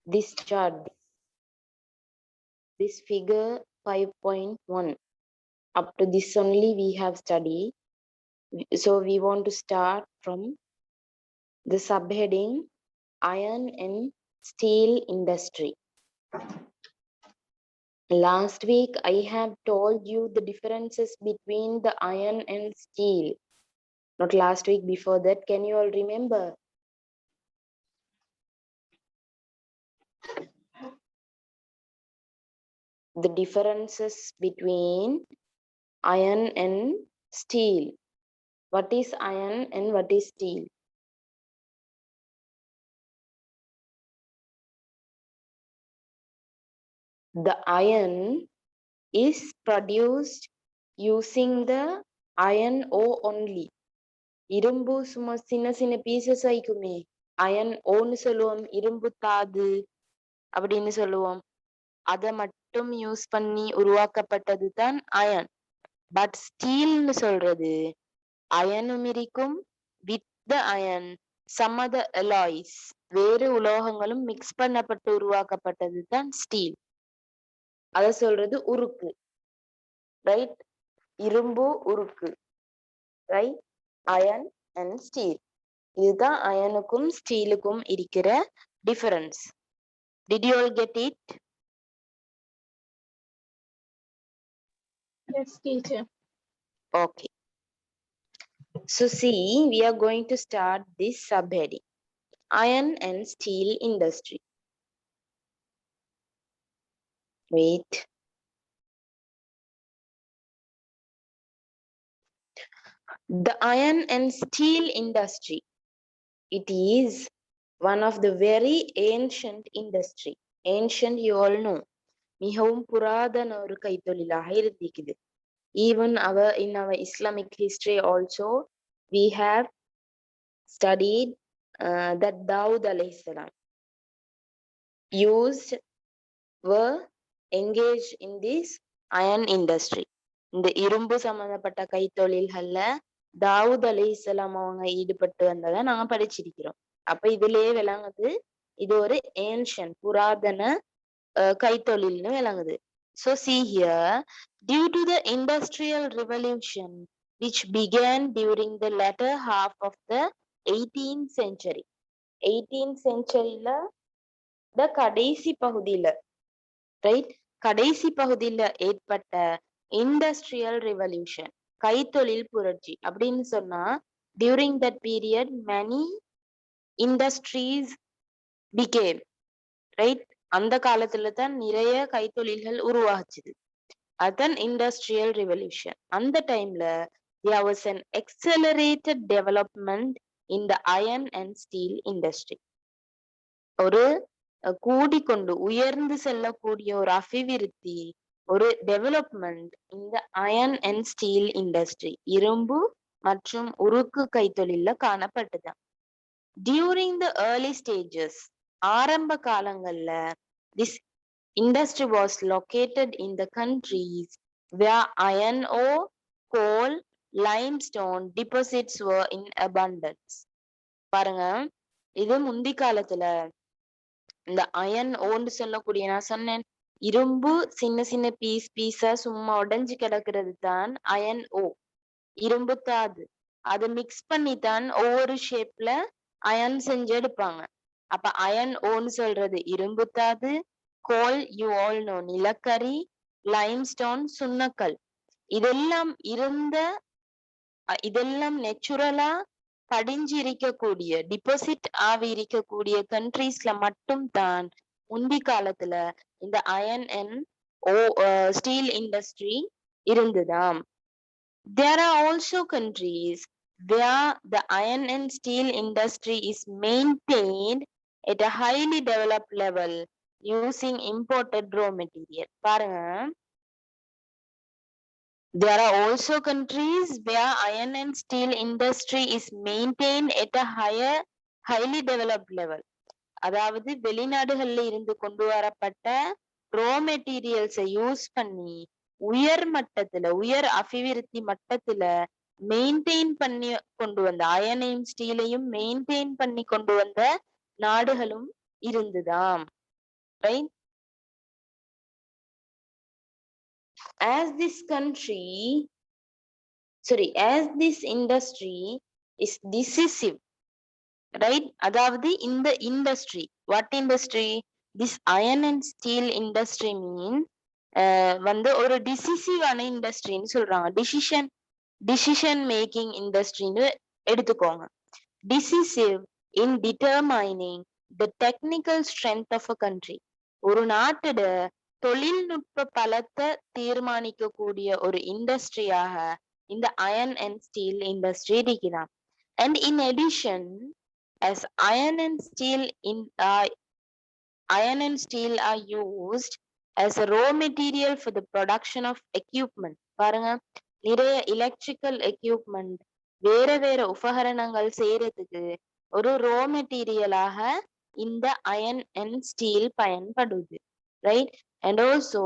this chart, this figure 5.1. Up to this only we have studied. So we want to start from the subheading iron and steel industry. Last week I have told you the differences between the iron and steel. Not last week, before that. Can you all remember? The differences between iron and steel. What is iron and what is steel? The iron is produced using the iron ore only. இரும்பு சும்மா சின்ன சின்ன pieces ஆயிக்குமே, iron ஓன்னு சொல்லுவோம், இரும்பு தாது அப்படின்னு சொல்லுவோம். அதை மட்டும் யூஸ் பண்ணி உருவாக்கப்பட்டது தான் அயன். பட் ஸ்டீல்னு சொல்றது அயனும் இருக்கும், with the iron some other alloys, வேறு உலோகங்களும் மிக்ஸ் பண்ணப்பட்டு உருவாக்கப்பட்டது தான் ஸ்டீல். அத சொல்றது உருக்கு, ரைட்? இரும்பு உருக்கு, ரைட்? Iron and steel. இதுதான் அயனுக்கும் ஸ்டீலுக்கும் இருக்கிற difference. Did you all get it? Yes, teacher. Okay. So see, we are going to start this subheading, iron and steel industry. Wait. The iron and steel industry, it is one of the very ancient industry. Ancient, you all know, மிகவும் புராதன ஒரு கைத்தொழிலாக இருந்திருக்குது. Even in our Islamic history also, we have studied that Dawud alayhi salam were engaged in this iron industry. இந்த இரும்பு சம்பந்தப்பட்ட கைத்தொழில்கள்ல தாவூத் அலைஹிஸ்ஸலாம் அவங்க ஈடுபட்டு வந்ததை நாங்க படிச்சிருக்கிறோம். அப்ப இதுலயே விளங்குது இது ஒரு ஏன்ஷியன்ட் புராதன கைத்தொழில்னு விளங்குது. So see here, due to the industrial revolution which began during the latter half of the 18th century. 18th centuryல the கடைசி பகுதியில, ரைட்? கடைசி பகுதியில ஏற்பட்ட இண்டஸ்ட்ரியல் ரெவல்யூஷன், கைத்தொழில் புரட்சி அப்படின்னு சொன்னா, during that period many industries became, right? அந்த காலத்துல தான் நிறைய கைத்தொழில்கள் உருவாச்சுது. அதன் இண்டஸ்ட்ரியல் ரெவல்யூஷன். அந்த டைம்ல there was an accelerated development in the iron and steel industry. ஒரு கூடிக்கொண்டு உயர்ந்து செல்லக்கூடிய ஒரு அபிவிருத்தி, ஒரு டெவலப்மெண்ட் இந்த அயன் அண்ட் ஸ்டீல் இண்டஸ்ட்ரி, இரும்பு மற்றும் உருக்கு கைத்தொழில்ல காணப்பட்டது. டியூரிங் த ஏர்லி ஸ்டேஜஸ், ஆரம்ப காலங்கள்ல this industry was located in the countries where iron ore, coal, limestone deposits were in abundance. பாருங்க, இது முந்தி காலத்துல இந்த அயன் ஓன்னு சொல்லக்கூடிய, நான் சொன்னேன் இரும்பு சின்ன சின்ன பீஸா சும்மா உடைஞ்சு கிடக்கிறது தான் அயன் ஓ, இரும்பு தாது. அதை மிக்ஸ் பண்ணி தான் ஒவ்வொரு ஷேப்ல அயன் செஞ்சு எடுப்பாங்க. அப்ப அயன் ஓன்னு சொல்றது இரும்பு தாது, கோல் யூ ஆல் நோ நிலக்கரி, லைம்ஸ்டோன் சுண்ணக்கல். இதெல்லாம் நேச்சுரலா படிஞ்சு இருக்கக்கூடிய, டிபாசிட் ஆவி இருக்கக்கூடிய கண்ட்ரீஸ்ல மட்டும் தான் முந்தி காலத்துல இந்த அயன் அண்ட் ஸ்டீல் இண்டஸ்ட்ரி இருந்துதாம். There are also countries where the iron and steel industry is maintained at a highly developed level using imported raw material. பாருங்க, there are also countries where iron and steel industry is maintained at a highly developed level. அதாவது வெளிநாடுகள்ல இருந்து கொண்டு வரப்பட்ட ரா மெட்டீரியல்ஸை use பண்ணி உயர் மட்டத்துல, உயர் அபிவிருத்தி மட்டத்துல மெயின்டைன் பண்ணி கொண்டு வந்த, அயனையும் ஸ்டீலையும் மெயின்டைன் பண்ணி கொண்டு வந்த நாடுகளும் இருந்துதாம். right? As this industry is decisive, right? அதாவது இந்த industry, what industry? This iron and steel industry mean வந்து ஒரு டிசிசிவான இண்டஸ்ட்ரின்னு சொல்றாங்க. decision making இண்டஸ்ட்ரின்னு எடுத்துக்கோங்க. decisive in determining the technical strength of a country. ஒரு நாட்டோட தொழில்நுட்ப பலத்தை தீர்மானிக்கக்கூடிய ஒரு இண்டஸ்ட்ரியாக இந்த அயன் அண்ட் ஸ்டீல் இண்டஸ்ட்ரி இருக்கிறான். And in addition, as iron and steel are used as a raw material for the production of equipment. பாருங்க, நிறைய electrical equipment, வேற வேற உபகரணங்கள் செய்யறதுக்கு ஒரு ரா மெட்டீரியலாக இந்த அயன் அண்ட் ஸ்டீல் பயன்படுது, right? And also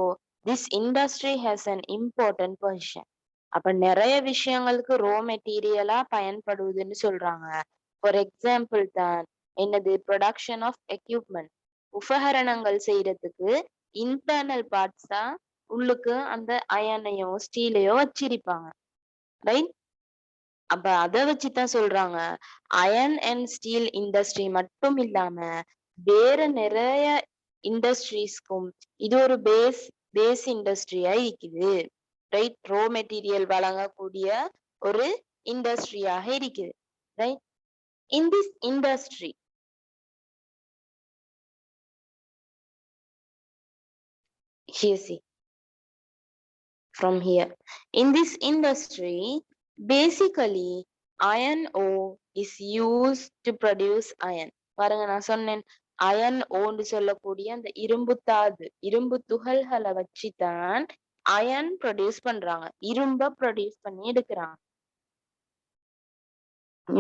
this industry has an important position. அப்ப நிறைய விஷயங்களுக்கு ரா மெட்டீரியலா பயன்படுதுன்னு சொல்றாங்க. ஃபார் எக்ஸாம்பிள் தான் என்னது, ப்ரொடக்ஷன் ஆஃப் எக்யூப்மெண்ட், உபகரணங்கள் செய்யறதுக்கு இன்டர்னல் பார்ட்ஸ் தான் உள்ளுக்கு அந்த அயனையோ ஸ்டீலையோ வச்சிருப்பாங்க, ரைட்? அப்ப அதை வச்சுதான் சொல்றாங்க அயன் அண்ட் ஸ்டீல் இண்டஸ்ட்ரி மட்டும் இல்லாம வேற நிறைய இண்டஸ்ட்ரீஸ்க்கும் இது ஒரு பேஸ் இண்டஸ்ட்ரியா இருக்குது, ரைட்? ரோ மெட்டீரியல் வழங்கக்கூடிய ஒரு இண்டஸ்ட்ரியாக இருக்குது, right? In this industry, here see, from here, in this industry, basically iron ore is used to produce iron. பாருங்க, நான் சொன்னேன் அயன் ஓன்னு சொல்லக்கூடிய அந்த இரும்பு துகள்களை வச்சுதான் அயன் ப்ரொடியூஸ் பண்றாங்க, இரும்ப ப்ரொடியூஸ் பண்ணி எடுக்கிறாங்க.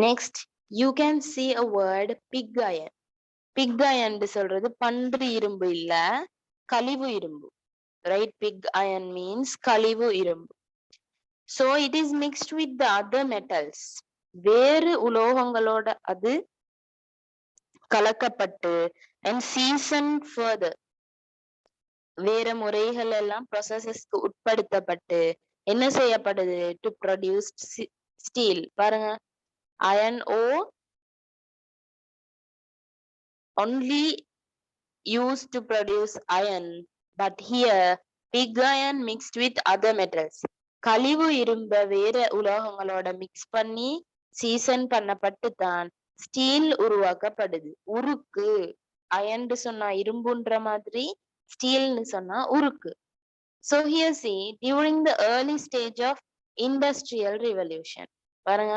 Next, you can see a word pig iron. pig iron சொல்றது பன்றி இரும்பு இல்ல, கழிவு இரும்பு, right? Pig iron means கழிவு இரும்பு. So it is mixed with the other metals. வேறு உலோகங்களோட அது கலக்கப்பட்டு and seasoned further, வேற முறைகள் எல்லாம் ப்ராசஸஸ்க்கு உட்படுத்தப்பட்டு என்ன செய்யப்படுது, to produce steel. பாருங்க, iron ore only used to produce iron, but here pig iron mixed with other metals. கழிவு இரும்ப வேற உலோகங்களோட மிக்ஸ் பண்ணி சீசன் பண்ணப்பட்டு தான் ஸ்டீல் உருவாக்கப்படுது. உருக்கு, அயன்னு சொன்னா இரும்புன்ற மாதிரி, ஸ்டீல்னு சொன்னா உருக்கு. So here see, during the early stage of industrial revolution, பாருங்க,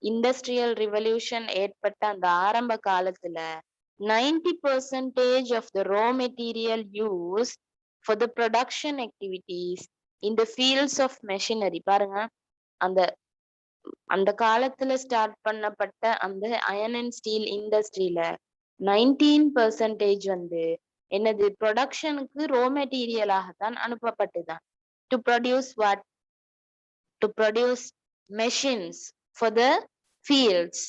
இண்டஸ்ட்ரியல் ரெவல்யூஷன் ஏற்பட்ட அந்த ஆரம்ப காலத்துல 90% of the raw material used for the production activities in the fields of machinery. பாருங்க, அந்த காலத்துல ஸ்டார்ட் பண்ணப்பட்ட அந்த அயன் அண்ட் ஸ்டீல் இண்டஸ்ட்ரியில 19% வந்து என்னது, ப்ரொடக்ஷனுக்கு ரா மெட்டீரியலாகத்தான் அனுப்பப்பட்டுதான். To produce what? To produce machines for the fields,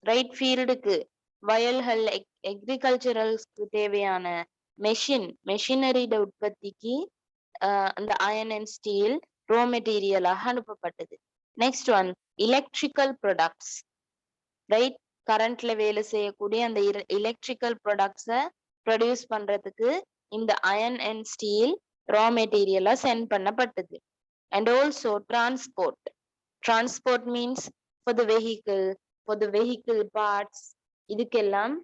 right? ஃபீல்டுக்கு, வயல்கள், அக்ரிகல்ச்சரல்ஸ்க்கு தேவையான மெஷினரியோட உற்பத்திக்கு அந்த அயன் அண்ட் ஸ்டீல் ரா மெட்டீரியலாக அனுப்பப்பட்டது. Next one, electrical products, right? கரண்ட்ல வேலை செய்யக்கூடிய அந்த எலக்ட்ரிக்கல் ப்ராடக்ட்ஸை ப்ரொடியூஸ் பண்றதுக்கு இந்த அயன் அண்ட் ஸ்டீல் ரா மெட்டீரியலா சென்ட் பண்ணப்பட்டது. And also transport means for the vehicle parts, இதுக்கெல்லாம்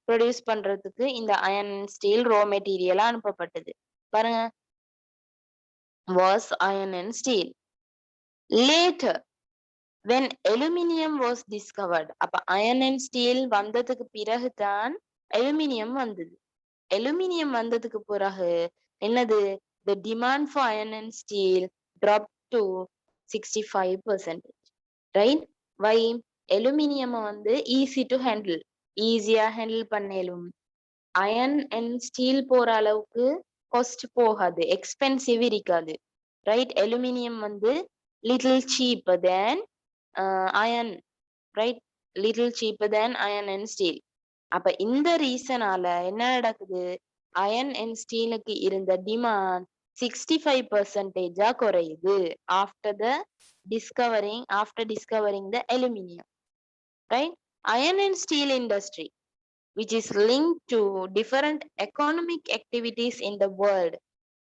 ப்ரொடியூஸ் பண்றதுக்கு இந்த அயன் அண்ட் ஸ்டீல் ரா மெட்டீரியலா அனுப்பப்பட்டது. பாருங்க, was iron and steel. Later when aluminium was discovered, அப்ப iron and steel வந்ததுக்கு பிறகுதான் அலுமினியம் வந்தது. அலுமினியம் வந்ததுக்கு பிறகு என்னது, the demand for iron and steel dropped to 65%, right? Why? Aluminium வந்து easy to handle, ஈஸியா ஹேண்டில் பண்ணலும், அயன் அண்ட் ஸ்டீல் போற அளவுக்கு காஸ்ட் போகாது, எக்ஸ்பென்சிவ் இருக்காது, ரைட்? அலுமினியம் வந்து little cheaper than iron, right? Little cheaper than iron and steel. அப்ப இந்த ரீசனால என்ன நடக்குது, அயன் அண்ட் ஸ்டீலுக்கு இருந்த டிமாண்ட் 65% குறையுது after discovering the aluminium, right? Iron and steel industry, which is linked to different economic activities in the world,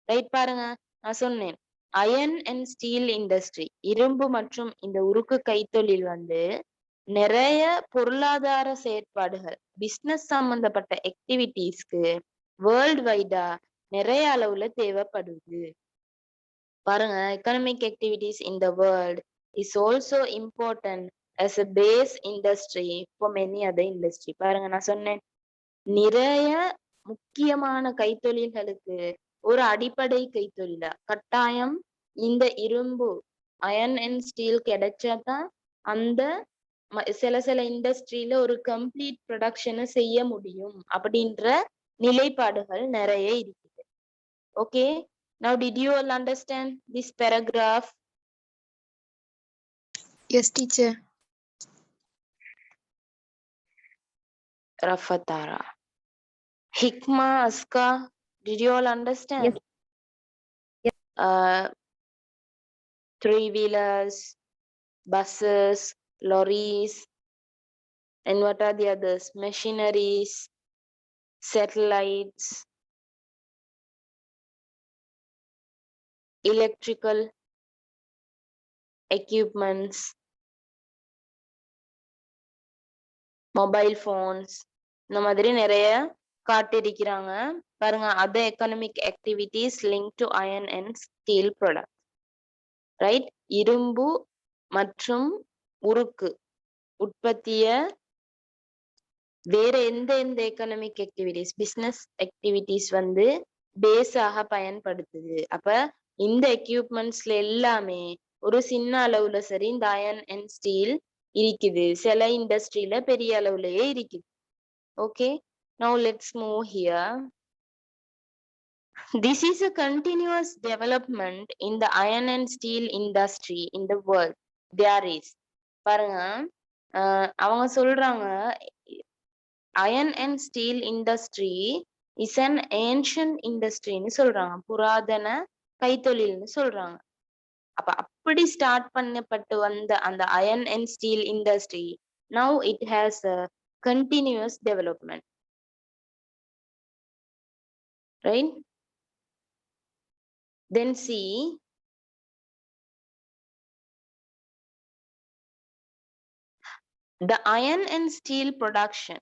right? பாருங்க, நான் சொன்னேன் iron and steel industry, இரும்பு மற்றும் இந்த உருக்கு கைத்தொழில் வந்து நிறைய பொருளாதார செயற்பாடுகள், பிசினஸ் சம்பந்தப்பட்ட ஆக்டிவிட்டீஸ்க்கு வேர்ல்ட் வைடா நிறைய அளவுல தேவைப்படுது. பாருங்க, economic activities in the world is also important as a base industry for many other industry. பாருங்க, நான் சொன்னேன் நிறைய முக்கியமான கைத்தொழில்களுக்கு ஒரு அடிப்படை கைத்தொழிலா கட்டாயம் இந்த இரும்பு அயன் அண்ட் ஸ்டீல் கிடைச்சாதான் அந்த சில இண்டஸ்ட்ரியில ஒரு கம்ப்ளீட் ப்ரொடக்ஷனை செய்ய முடியும் அப்படின்ற நிலைப்பாடுகள் நிறைய இருக்குது. Okay, now did you all understand this paragraph? Yes, teacher. Rafatara, Hikma, Aska, did you all understand? Yes. Three-wheelers, buses, lorries, and what are the others? Machineries, satellites, electrical equipments, mobile phones, இந்த மாதிரி நிறைய காட்டியிருக்கிறாங்க. பாருங்க, other economic activities linked to iron and steel products, right? இரும்பு மற்றும் உருக்கு உற்பத்திய வேற எந்த economic activities, business activities வந்து பேஸாக பயன்படுத்துது. அப்ப இந்த எக்யூப்மெண்ட்ஸ்ல எல்லாமே ஒரு சின்ன அளவுல சரி இந்த அயன் அண்ட் ஸ்டீல் இருக்குது, சில இண்டஸ்ட்ரியில பெரிய அளவுலயே இருக்குது. Okay, now let's move here. This is a continuous development in the iron and steel industry in the world. There is, பாருங்க, அவங்க சொல்றாங்க iron and steel industry is an ancient industry ன்னு சொல்றாங்க, புராதன கைத்தொழில்னு சொல்றாங்க. அப்ப அப்படி ஸ்டார்ட் பண்ணப்பட்டு வந்த அந்த iron and steel industry now it has a continuous development, right? Then see the iron and steel production.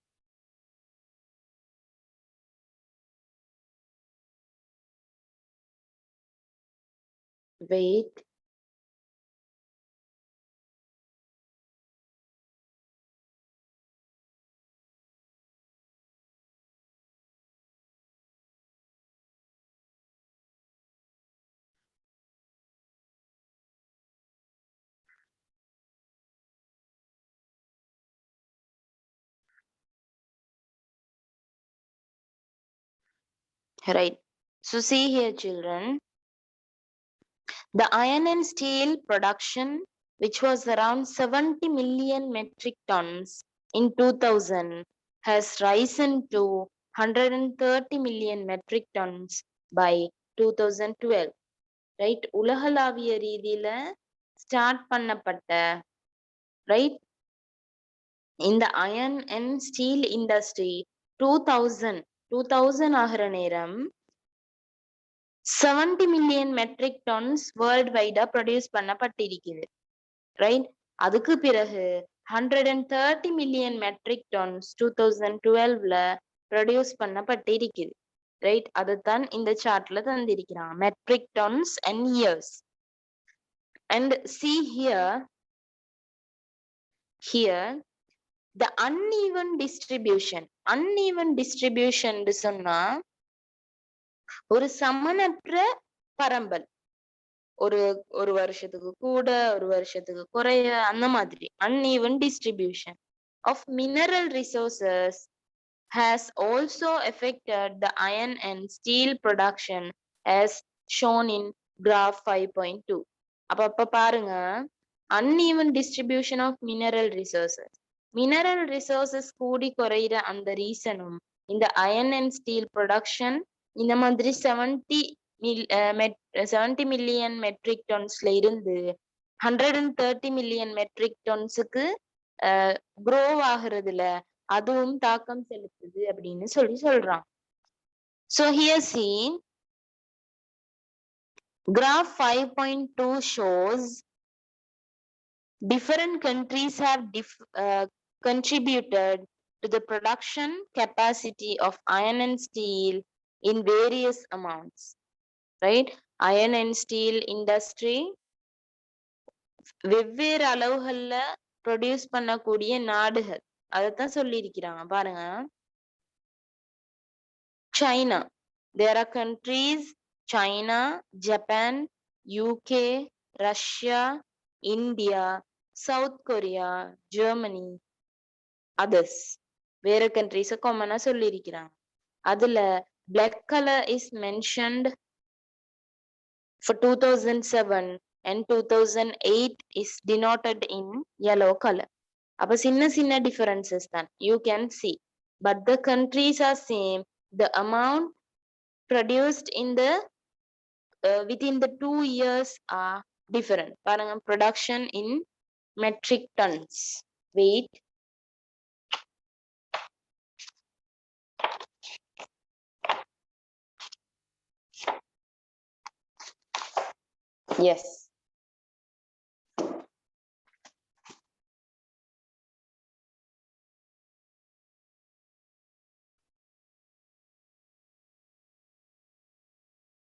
Wait. Right. So see here, children. The iron and steel production, which was around 70 million metric tons in 2000, has risen to 130 million metric tons by 2012. Right? உலகளாவிய ரீதியில start பண்ணப்பட்ட, right, இந்த iron and steel industry 2000 ஆகிற நேரம் 70 million metric tons world வைடா produce பண்ணப்பட்டிருக்குது, right? அதுக்கு பிறகு 130 மில்லியன் மெட்ரிக் டன்ஸ் 2012ல ப்ரொடியூஸ் பண்ணப்பட்டிருக்குது, ரைட்? அதுதான் இந்த சார்ட்ல தந்திருக்கிறாங்க, metric tons and years. And see here the uneven distribution சொன்னா ஒரு சமனற்ற பரம்பல், ஒரு வருஷத்துக்கு கூட ஒரு வருஷத்துக்கு குறைய, அந்த மாதிரி uneven distribution of mineral resources has also affected the iron and steel production as shown in graph 5.2. அப்ப பாருங்க, uneven distribution of mineral resources கூடி குறையிற அந்த ரீசனும் இந்த iron and steel production இந்த மாதிரி 70 மில்லியன் மெட்ரிக் டன்ஸ்ல இருந்து 130 மில்லியன் மெட்ரிக் டன்ஸுக்கு க்ரோ ஆகுறதுல அதுவும் தாக்கம் செலுத்துது அப்படின்னு சொல்றான். So here see graph 5.2 shows different countries have contributed to the production capacity of iron and steel in various amounts, right? Iron and steel industry வெவ்வேறு அளவுகள்ல produce பண்ணக்கூடிய நாடுகள் அதத்தான் சொல்லி இருக்கிறாங்க பாருங்க. China, there are countries China, Japan, UK, Russia, India, South Korea, Germany, others. வேற countries காமனா சொல்லி இருக்கிறாங்க. அதுல black color is mentioned for 2007 and 2008 is denoted in yellow color. அப்ப சின்ன differences தான் you can see, but the countries are same. The amount produced in the within the 2 years are different. பாருங்க, production in metric tons. Wait. Yes.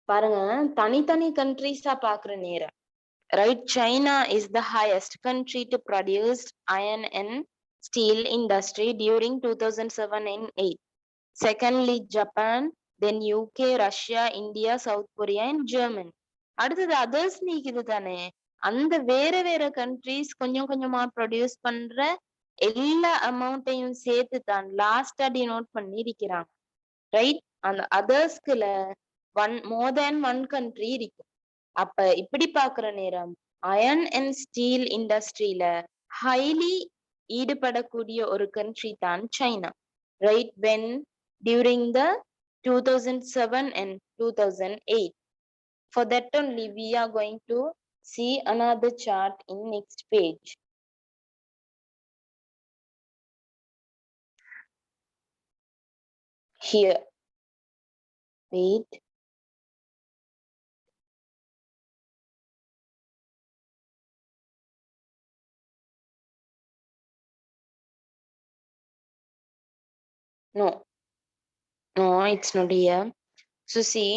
பாருங்க, தனித்தனி கண்ட்ரீஸா பாக்குற நேரம், right? China is the highest country to produce iron and steel industry during 2007 and 8. Secondly, Japan, then UK, Russia, India, South Korea and Germany. அடுத்தது others நீக்குது தானே, அந்த வேற countries கொஞ்சம் கொஞ்சமா ப்ரொடியூஸ் பண்ற எல்லா அமௌண்ட்டையும் சேர்த்து தான் லாஸ்டா டினோட் பண்ணி இருக்கிறாங்க, ரைட்? அந்த அதர்ஸ்குல more than one country இருக்கு. அப்ப இப்படி பாக்குற நேரம் அயர்ன் அண்ட் ஸ்டீல் இண்டஸ்ட்ரியில ஹைலி ஈடுபடக்கூடிய ஒரு கண்ட்ரி தான் China, right? When during the 2007 and 2008. For that only we are going to see another chart in next page. Here, wait. No, it's not here. So see,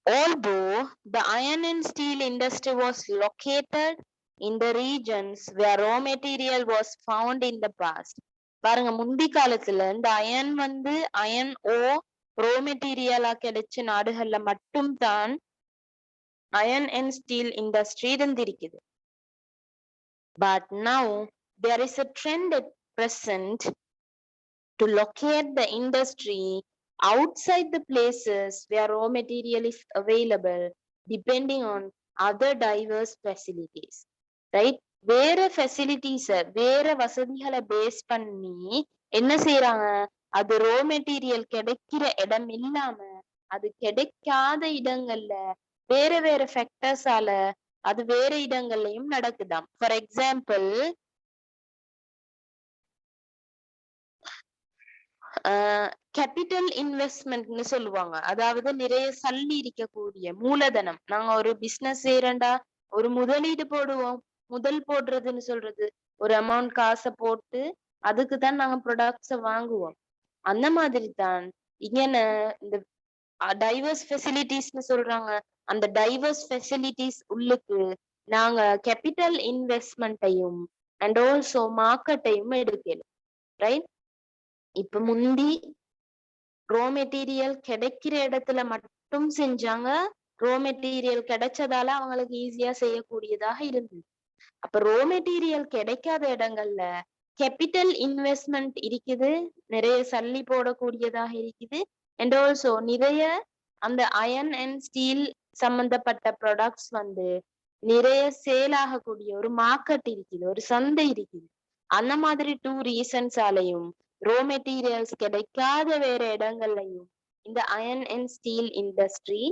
although the iron and steel industry was located in the regions where raw material was found in the past. பாருங்க, முந்தி காலத்துல இந்த iron ஓ row மெட்டீரியலா கிடைச்ச நாடுகள்ல மட்டும் தான் iron and steel industry இருந்திருக்குது. But now there is a trend at present to locate the industry outside the places where raw material is available, depending on other diverse facilities, right? வேற ஃபெசிலிட்டிஸ, வேற வசதிகளை base பண்ணி என்ன செய்யறாங்க, அது row material கிடைக்கிற இடம் இல்லாம அது கிடைக்காத இடங்கள்ல வேற ஃபேக்டர்ஸால அது வேற இடங்கள்லயும் நடக்குதாம். ஃபார் எக்ஸாம்பிள், கேபிட்டல் இன்வெஸ்ட்மெண்ட்னு சொல்லுவாங்க. அதாவது நிறைய சல்லி இருக்கக்கூடிய மூலதனம். நாங்க ஒரு பிசினஸ் செய்யறேன்டா, ஒரு முதலீடு போடுவோம். முதல் போடுறதுன்னு சொல்றது ஒரு அமௌண்ட் காசை போட்டு அதுக்கு தான் நாங்க ப்ராடக்ட்ஸ வாங்குவோம். அந்த மாதிரி தான் இங்க இந்த டைவர்ஸ் ஃபெசிலிட்டிஸ்னு சொல்றாங்க. அந்த டைவர்ஸ் ஃபெசிலிட்டிஸ் உள்ளுக்கு நாங்க கேபிட்டல் இன்வெஸ்ட்மெண்ட்டையும் அண்ட் ஆல்சோ மார்க்கெட்டையும் எடுக்கணும், ரைட்? இப்ப முந்தி ரோ மெட்டீரியல் கிடைக்கிற இடத்துல மட்டும் செஞ்சாங்க. ரோ மெட்டீரியல் கிடைச்சதால அவங்களுக்கு ஈஸியா செய்யக்கூடியதாக இருந்தது. அப்ப ரோ மெட்டீரியல் கிடைக்காத இடங்கள்ல கேபிட்டல் இன்வெஸ்ட்மெண்ட் இருக்குது, நிறைய சல்லி போடக்கூடியதாக இருக்குது. அண்ட் ஆல்சோ நிறைய அந்த அயன் அண்ட் ஸ்டீல் சம்பந்தப்பட்ட ப்ராடக்ட்ஸ் நிறைய சேல் ஆகக்கூடிய ஒரு மார்க்கெட் இருக்குது, ஒரு சந்தை இருக்குது. அந்த மாதிரி 2 ரீசன்ஸாலையும் ரோ மெட்டீரியல்ஸ் கிடைக்காத வேற இடங்கள்லயும் இந்த அயன் அண்ட் ஸ்டீல் இண்டஸ்ட்ரி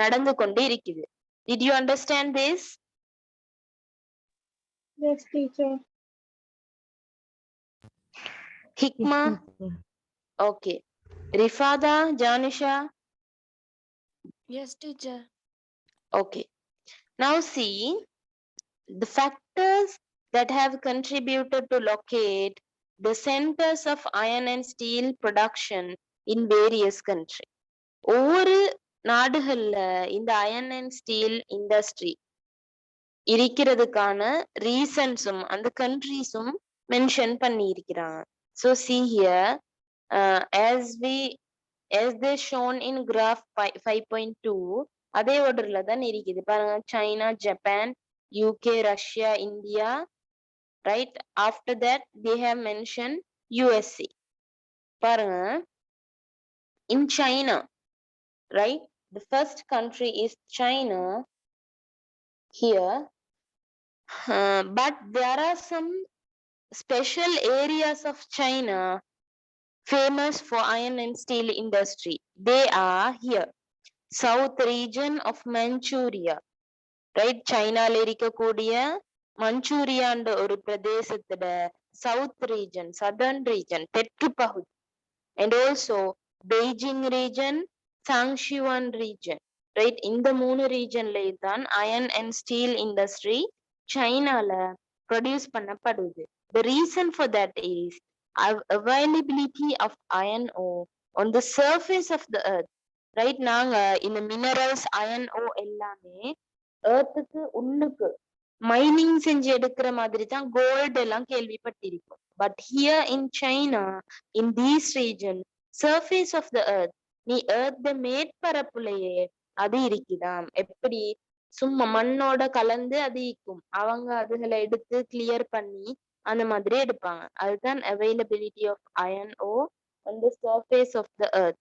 நடந்து கொண்டு இருக்குது. Did you understand this? Yes, teacher. Hikma? Yes, teacher. Okay. Rifada, Janisha? Yes, teacher. Okay. Now see the factors that have contributed to locate the centers of iron and steel production in various countries. ஒவ்வொரு நாடுகள்ல இந்த iron and steel industry இருக்கிறதுக்கான ரீசன்ஸும் அந்த கண்ட்ரீஸும் mention பண்ணி இருக்கிறாங்க. So see here, as they shown in graph 5.2, அதே ஆர்டர்ல தான் இருக்குது பாருங்க. China, Japan, UK, Russia, India, right? After that they have mentioned USA. பாருங்க, in China, right? The first country is China here, but there are some special areas of China famous for iron and steel industry. They are here. South region of Manchuria, right? சைனால இருக்கக்கூடிய மஞ்சூரியான்ற ஒரு பிரதேசத்துல south region, southern region, தெற்கு பகுதி, and also Beijing region, சாங்ஷுவான் region, right? இந்த 3 ரீஜன்ல தான் அயன் அண்ட் ஸ்டீல் இண்டஸ்ட்ரி சைனால ப்ரொடியூஸ் பண்ணப்படுது. The reason for that is availability of iron ore on the surface of the earth, right? நாங்க இந்த மினரல்ஸ் அயன் ஓ எல்லாமே எர்த்துக்கு உள்ளுக்கு மைனிங் செஞ்சு எடுக்கிற மாதிரி தான் கோல்டு எல்லாம் கேள்விப்பட்டிருக்கும். But here in China, in these region, surface of the earth, நீ எர்த் மேற்பரப்புலையே அது இருக்குதாம். எப்படி? சும்மா மண்ணோட கலந்து அது இருக்கும். அவங்க அதுகளை எடுத்து கிளியர் பண்ணி அந்த மாதிரி எடுப்பாங்க. அதுதான் availability of iron ore on the surface of the earth.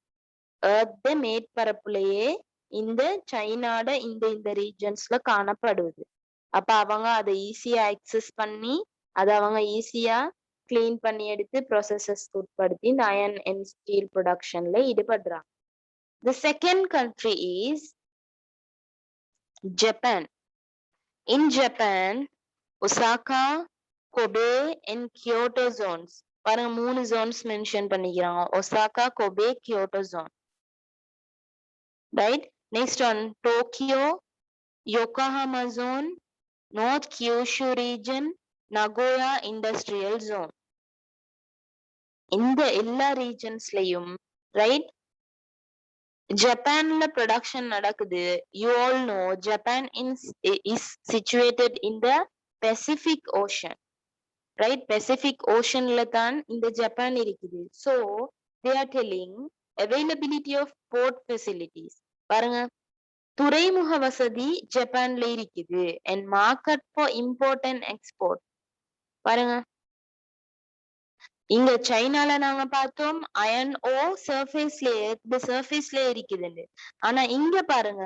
Earth மேற்பரப்புலையே இந்த சைனாட இந்த ரீஜன்ஸ்ல காணப்படுது. அப்ப அவங்க அதை ஈஸியா ஆக்சஸ் பண்ணி அதை அவங்க ஈஸியா கிளீன் பண்ணி எடுத்து ப்ராசஸஸ் உட்படுத்தி இந்த அயன் அண்ட் ஸ்டீல் ப்ரொடக்ஷன்ல ஈடுபடுறாங்க. The second country is Japan. In Japan, Osaka, Kobe and Kyoto zones. பாருங்க, 3 zones மென்ஷன் பண்ணிக்கிறாங்க. Osaka, Kobe, Kyoto zone. Right? Next one, Tokyo, Yokohama zone, North Kyushu region, Nagoya industrial zone. இந்த எல்லா ரீஜன்ஸ்லயும், right, ஜப்பான்ல production நடக்குது. You all know Japan is situated in the Pacific Ocean, right? Pacific ஓஷன்ல தான் இந்த Japan இருக்குது. So they are telling availability of port facilities. பாருங்க, துறைமுக வசதி ஜப்பான்ல இருக்குது. And market for import and export. பாருங்க, இங்க சைனால நாங்க பார்த்தோம் அயன் ஓ சர்ஃபேஸ்ல இருக்குதுன்னு. ஆனா இங்க பாருங்க,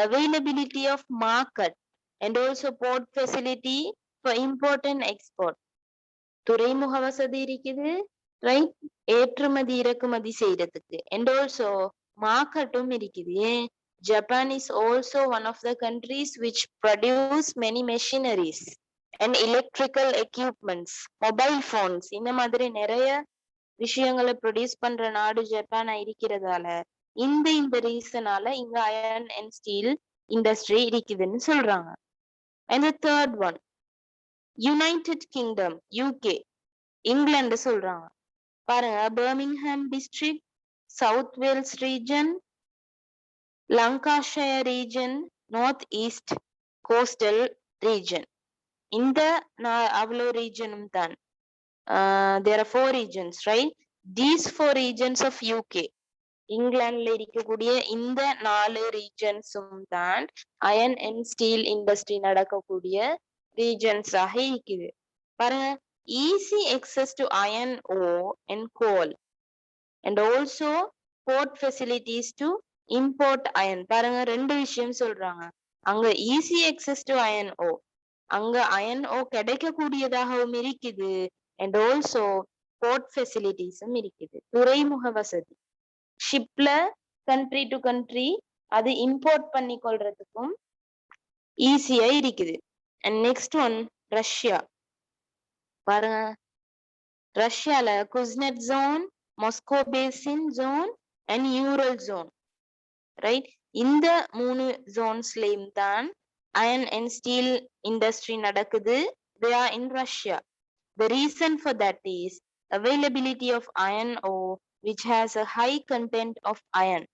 availability of market and also port facility for import and export. துறைமுக வசதி இருக்குது, ரைட்? ஏற்றுமதி இறக்குமதி செய்யறதுக்கு. அண்ட் ஆல்சோ மார்க்கெட்டும் இருக்குது. ஏன்? Japan is also one of the countries which produce many machineries and electrical equipments, mobile phones, இந்த மாதிரி நிறைய விஷயங்களை ப்ரொடியூஸ் பண்ற நாடு ஜப்பானா இருக்கிறதால இந்த ரீசனால இங்க அயன் அண்ட் ஸ்டீல் இண்டஸ்ட்ரி இருக்குதுன்னு சொல்றாங்க. And the third one, United Kingdom, UK, England சொல்றாங்க. பாருங்க, Birmingham district, South Wales region, Lancashire region, north east coastal region. இந்த அவ்வளோ ரீஜனும் தான். there are 4 regions, right? These 4 regions of UK, இங்கிலாந்துல இருக்கக்கூடிய இந்த 4 ரீஜன்ஸும் தான் அயன் அண்ட் ஸ்டீல் இண்டஸ்ட்ரி நடக்கக்கூடிய ரீஜன்ஸ் ஆக இருக்குது. பாருங்க, easy access to iron ore and coal and also port facilities to import iron. பாருங்க, 2 விஷயம் சொல்றாங்க. அங்க easy access to iron ore, அங்க அயன் ஓ கிடைக்கக்கூடியதாகவும் இருக்குது. அண்ட் ஆல்சோ போர்ட் ஃபெசிலிட்டிஸும் இருக்குது, துறைமுக வசதி. ஷிப்ல கண்ட்ரி டு கண்ட்ரி அது இம்போர்ட் பண்ணி கொள்றதுக்கும் ஈஸியா இருக்குது. And next one Russia. பாருங்க, ரஷ்யால Kuznet zone, Moscow basin zone and Ural zone, right? இந்த 3 ஜோன்ஸ்லயும் தான் அயன் அண்ட் ஸ்டீல் இண்டஸ்ட்ரி நடக்குது. They are in Russia. The reason for that is availability of iron ore which has a high content of iron,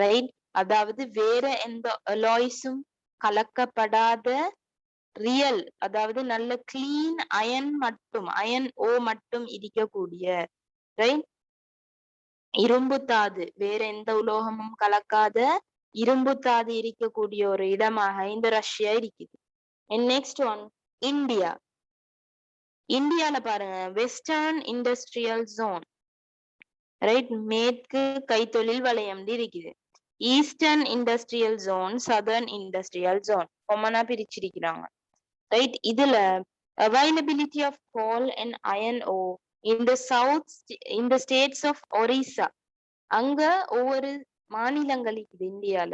right? அதாவது வேற எந்த அலாய்ஸும் கலக்கப்படாத real, அதாவது நல்ல clean iron மட்டும், அயன் ஓ மட்டும் இருக்கக்கூடிய, ரைட்? இரும்பு தாது, வேற எந்த உலோகமும் கலக்காத இரும்பு தாது இருக்கக்கூடிய ஒரு இடமாக இந்த ரஷ்யா இருக்குது. And next one India. இந்தியால பாருங்க, வெஸ்டர்ன் இண்டஸ்ட்ரியல் ஜோன், ரைட்? மேற்கு கைத்தொழில் வலயம் இருக்குது. Eastern industrial zone, southern industrial zone கொமனா பிரிச்சிருக்கிறாங்க, ரைட்? இதுல availability of coal and iron ore in the south, in the states of Orissa, அங்க ஒவ்வொரு மாநிலங்கள் இருக்குது இந்தியால,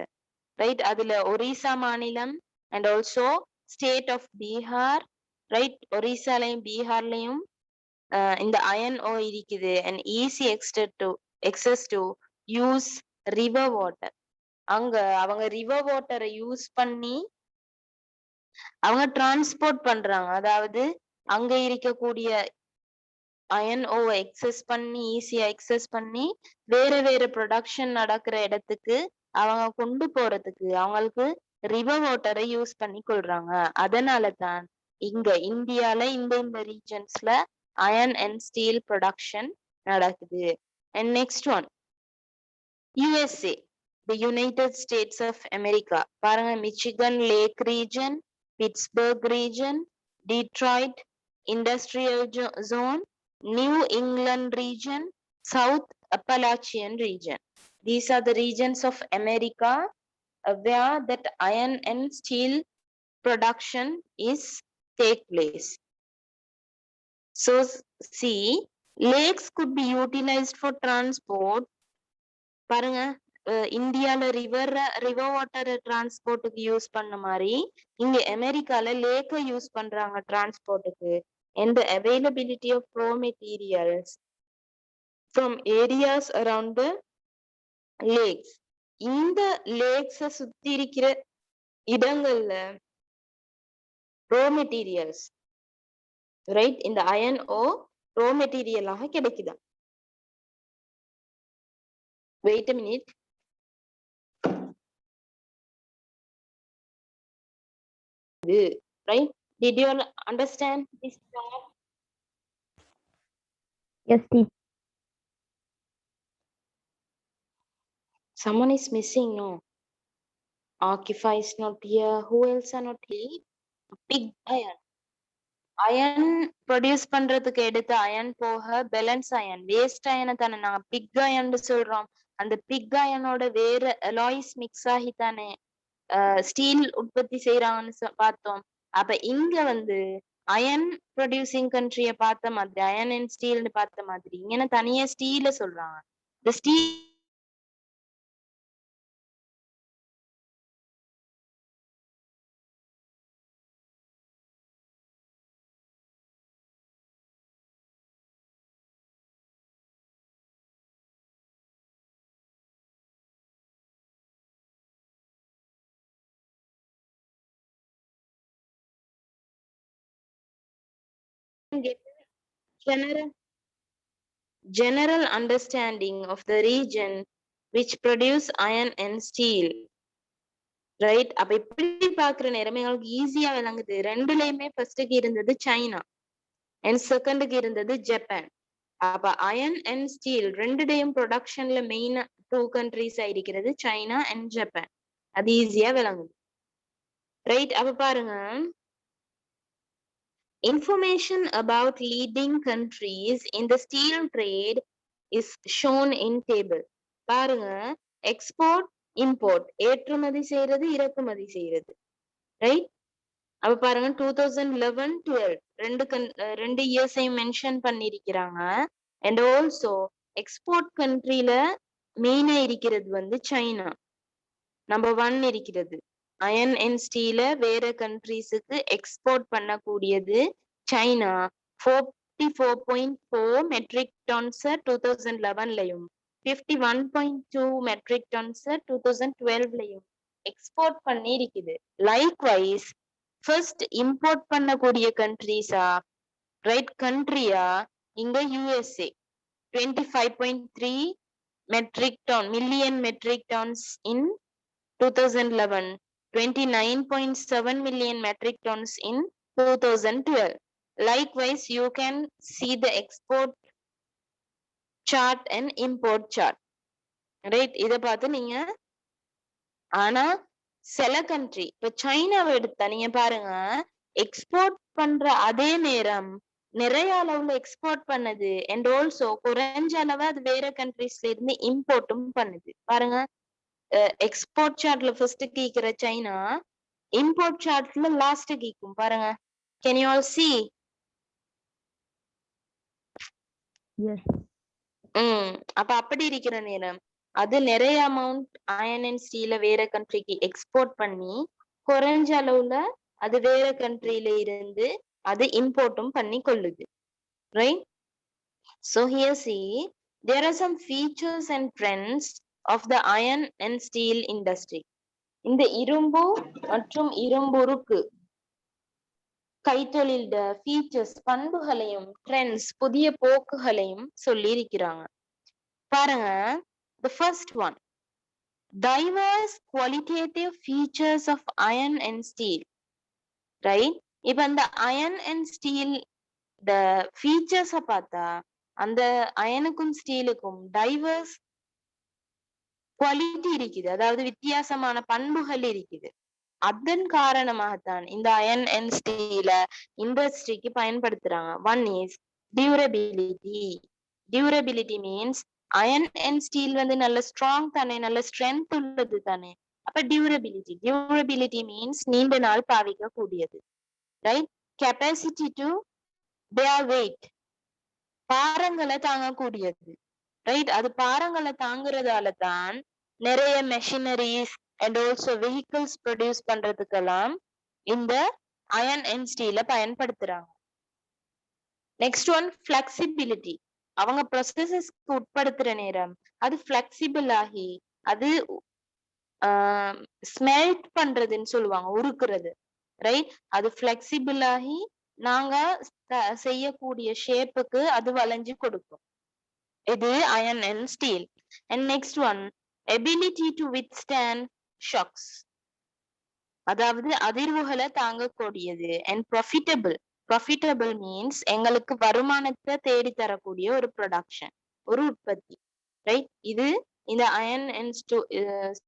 ரைட்? அதுல ஒரிசா மாநிலம் and also state of Bihar, right? ஒரிசாலையும் பீகார்லயும் இந்த அயன் ஓ இருக்குது. And easy access to use river water. அங்க அவங்க ரிவர் வாட்டரை யூஸ் பண்ணி அவங்க டிரான்ஸ்போர்ட் பண்றாங்க, அதாவது அங்க இருக்கக்கூடிய அயன் ஓவை எக்ஸஸ் பண்ணி, ஈஸியா எக்ஸஸ் பண்ணி வேற வேற ப்ரொடக்ஷன் நடக்கிற இடத்துக்கு அவங்க கொண்டு போறதுக்கு அவங்களுக்கு ரிவர் வாட்டரை யூஸ் பண்ணி கொள்றாங்க. அதனால தான் இங்க இந்தியால இந்த ரீஜன்ஸ்ல அயன் அண்ட் ஸ்டீல் ப்ரொடக்ஷன் நடக்குது. And next one USA, the United States of America. பாருங்க, Michigan lake region, Pittsburgh region, Detroit industrial zone, New England region, South Appalachian region. These are the regions of America where that iron and steel production is take place. So see, lakes could be utilized for transport. பாருங்க, இந்தியால river water டிரான்ஸ்போர்ட்டுக்கு use பண்ண மாதிரி இங்க அமெரிக்கால லேக்க use பண்றாங்க டிரான்ஸ்போர்ட்டுக்கு. And the availability of raw materials from areas around the lakes. இந்த லேக்ஸ சுத்தி இருக்கிற இடங்கள்ல ரோ மெட்டீரியல்ஸ், ரைட்? இந்த அயன் ஓ ரோ மெட்டீரியலாக கிடைக்குதா. Wait a minute. Right? Did you all understand this part? Yes, teacher. Someone is missing, no? Akifa is not here. Who else are not here? Pig iron. Iron produce பண்றதுக்கு எடுத்த iron போக balance iron, waste அயனை தானே நாங்க big iron சொல்றோம். அந்த big அயனோட வேற alloys mix ஆகி தானே ஸ்டீல் உற்பத்தி செய்யறாங்கன்னு பார்த்தோம். அப்ப இங்க வந்து அயன் ப்ரொடியூசிங் கண்ட்ரிய பார்த்த மாதிரி, அயன் அண்ட் ஸ்டீல்னு பார்த்த மாதிரி இங்க தனியா ஸ்டீல சொல்றாங்க. இந்த steel get general understanding of the region which produce iron and steel, right? அப்ப இப்படி பாக்குற நேரமே எங்களுக்கு ஈஸியா விளங்குது. ரெண்டுலயுமே ஃபர்ஸ்டுக்கு இருந்தது சைனா அண்ட் செகண்டுக்கு இருந்தது ஜப்பான். அப்ப அயன் அண்ட் ஸ்டீல் ரெண்டுடையும் ப்ரொடக்ஷன்ல மெயின் 2 கண்ட்ரிஸ் இருக்கிறது சைனா அண்ட் ஜப்பான். அது ஈஸியா விளங்குது, ரைட்? அப்ப பாருங்க, information about leading countries in the steel trade is shown in table. பாருங்க, எக்ஸ்போர்ட் இம்போர்ட், ஏற்றுமதி செய்யறது இறக்குமதி செய்யறது, ரைட்? அப்ப பாருங்க 2011-12 ரெண்டு இயர்ஸையும் மென்ஷன் பண்ணிருக்கிறாங்க. அண்ட் ஆல்சோ எக்ஸ்போர்ட் கண்ட்ரில மெயினா இருக்கிறது வந்து சைனா நம்பர் 1 இருக்கிறது. அயன் அண்ட் ஸ்டீல வேற கண்ட்ரீஸுக்கு எக்ஸ்போர்ட் பண்ணக்கூடியது சைனா 44.4 மெட்ரிக் டன்ஸ் 2011லயும் 51.2 மெட்ரிக் டன்ஸ் 2012லயும் எக்ஸ்போர்ட் பண்ணி இருக்குது. லைக்வைஸ் ஃபர்ஸ்ட் இம்போர்ட் பண்ணக்கூடிய கண்ட்ரீஸா ரைட் கண்ட்ரியா இங்க USA 25.3 metric ton million metric tons in 2011, 29.7 million metric tons in 2012. Likewise, you can see the export chart and import chart. Right? இத பார்த்து நீங்க ஆனா சில கண்ட்ரி இப்ப சைனாவை எடுத்தா நீங்க பாருங்க எக்ஸ்போர்ட் பண்ற அதே நேரம் நிறைய அளவுல எக்ஸ்போர்ட் பண்ணுது அண்ட் ஆல்சோ குறைஞ்ச அளவு அது வேற கண்ட்ரீஸ்ல இருந்து இம்போர்ட்டும் பண்ணுது பாருங்க எக்ஸ்போர்ட் சார்ட்ல ஃபர்ஸ்ட் கீக்கிற சைனா இம்போர்ட் சார்ட்ல லாஸ்ட் கீக்கும் பாருங்க can you all see yes அப்ப அப்படி இருக்கிற நேரம் அது நிறைய அமௌண்ட் அயன் அண்ட் ஸ்டீல வேற கண்ட்ரிக்கு எக்ஸ்போர்ட் பண்ணி குறைஞ்ச அளவுல அது வேற கண்ட்ரில இருந்து அது இம்போர்ட்டும் பண்ணி கொள்ளுது right so here see there are some features and trends of the iron and steel industry இந்த இரும்பு மற்றும் இரும்புருக்கு கைத்தொழில் ஃபீச்சர்ஸ் பண்புகளையும் ட்ரெண்ட்ஸ் புதிய போக்குகளையும் சொல்லி இருக்கிறாங்க பாருங்க the first one diverse qualitative features of iron and steel right இப்ப அந்த iron and steel the features பார்த்தா அந்த அயனுக்கும் ஸ்டீலுக்கும் டைவர்ஸ் குவாலிட்டி இருக்குது அதாவது வித்தியாசமான பண்புகள் இருக்குது அதன் காரணமாகத்தான் இந்த அயன் அண்ட் ஸ்டீல இண்டஸ்ட்ரிக்கு பயன்படுத்துறாங்க one is durability means iron and steel வந்து நல்ல ஸ்ட்ராங் தானே நல்ல ஸ்ட்ரென்த் உள்ளது தானே அப்ப டியூரபிலிட்டி மீன்ஸ் நீண்ட நாள் பாவிக்க கூடியது right capacity to bear weight பாரங்களை தாங்கக்கூடியது ரைட் அது பாரங்களை தாங்குறதால தான் நிறைய machineries and also vehicles produce பண்றதுக்கெல்லாம் இந்த அயன் அண்ட் ஸ்டீல பயன்படுத்துறாங்க நெக்ஸ்ட் ஒன் ஃபிளெக்சிபிலிட்டி அவங்க ப்ரொசஸஸ்க்கு உட்படுத்துற நேரம் அது ஃபிளெக்சிபிள் ஆகி அது ஸ்மெல்ட் பண்றதுன்னு சொல்லுவாங்க உருக்குறது ரைட் அது ஃபிளெக்சிபிள் ஆகி நாங்க செய்யக்கூடிய ஷேப்புக்கு அது வளைஞ்சு கொடுக்கும் இது iron and steel and next one ability to withstand shocks அதாவது அதிர்வுகளை தாங்கக்கூடியது and profitable means எங்களுக்கு வருமானத்தை தேடி தரக்கூடிய ஒரு ப்ரொடக்ஷன் ஒரு உற்பத்தி ரைட் இது இந்த iron and